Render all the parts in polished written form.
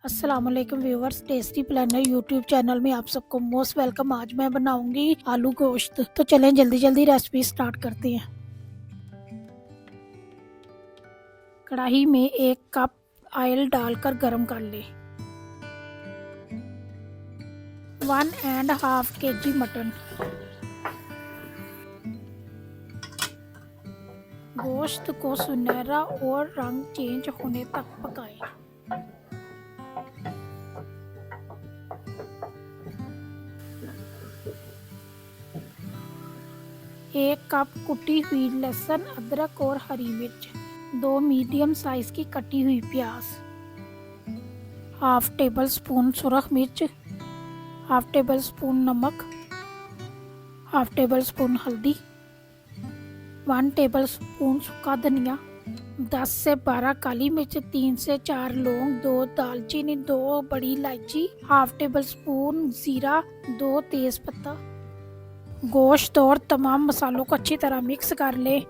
अस्सलामुअलैकुम viewers, Tasty Planner YouTube channel में आप सबको मोस्ट वेलकम। आज मैं बनाऊंगी आलू गोश्त। तो चलें जल्दी जल्दी रेसिपी स्टार्ट करते हैं। कढ़ाई में 1 कप ऑयल डालकर गरम कर लें। 1.5 kg मटन। गोश्त को सुनहरा और रंग चेंज होने तक पकाएं। एक कप कुटी हुई लहसुन, अदरक और हरी मिर्च। 2 मीडियम साइज की कटी हुई प्याज। हाफ टेबल स्पून सुरख मिर्च। हाफ टेबल स्पून नमक। हाफ टेबल स्पून हल्दी। 1 टेबल स्पून सूखा धनिया। 10 से 12 काली मिर्च, 3 से 4 लौंग, 2 दालचीनी, 2 बड़ी इलायची, हाफ टेबल स्पून जीरा, 2 तेज पत्ता। गोश्त और तमाम मसालों को अच्छी तरह मिक्स कर लें।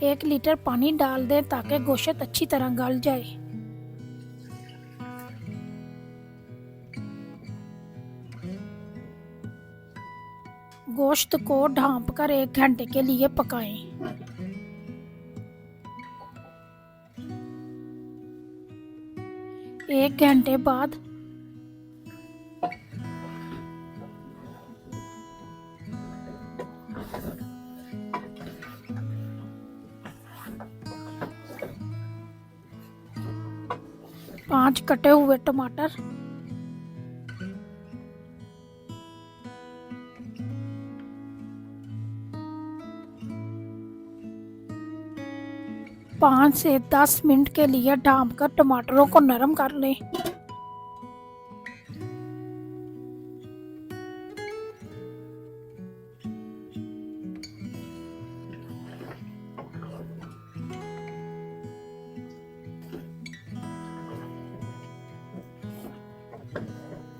एक लीटर पानी डाल दें ताकि गोश्त अच्छी तरह गल जाए। गोश्त को ढांपकर 1 घंटे के लिए पकाएं। एक घंटे बाद पांच कटे हुए टमाटर, 5 से 10 मिनट के लिए ढांपकर टमाटरों को नरम कर लें।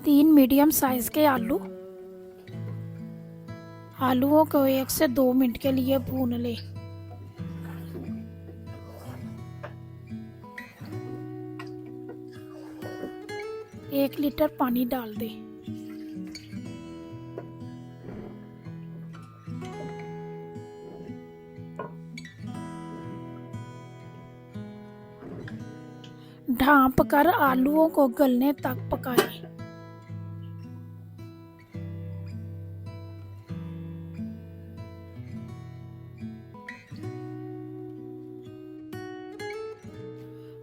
तीन मीडियम साइज के आलूओं को 1 से 2 मिनट के लिए भून लें। एक लीटर पानी डाल दें। ढांप कर आलूओं को गलने तक पकाएं।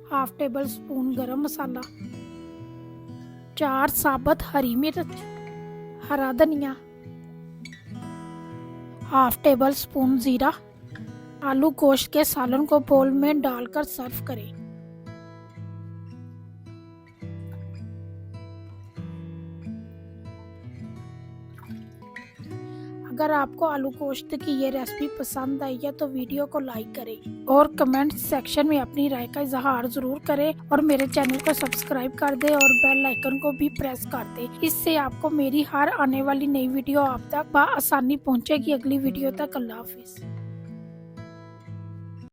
हाफ टेबल स्पून गरम मसाला, 4 साबुत हरी मिर्च, हरा धनिया, हाफ टेबल स्पून जीरा। आलू गोश्त के सालन को बोल में डालकर सर्व करें। अगर आपको आलू गोश्त की ये रेसिपी पसंद आई है तो वीडियो को लाइक करें और कमेंट सेक्शन में अपनी राय का इजहार जरूर करें और मेरे चैनल को सब्सक्राइब कर दें और बेल आइकन को भी प्रेस कर दें। इससे आपको मेरी हर आने वाली नई वीडियो आप तक आसानी पहुंचेगी। अगली वीडियो तक अल्लाह हाफिज।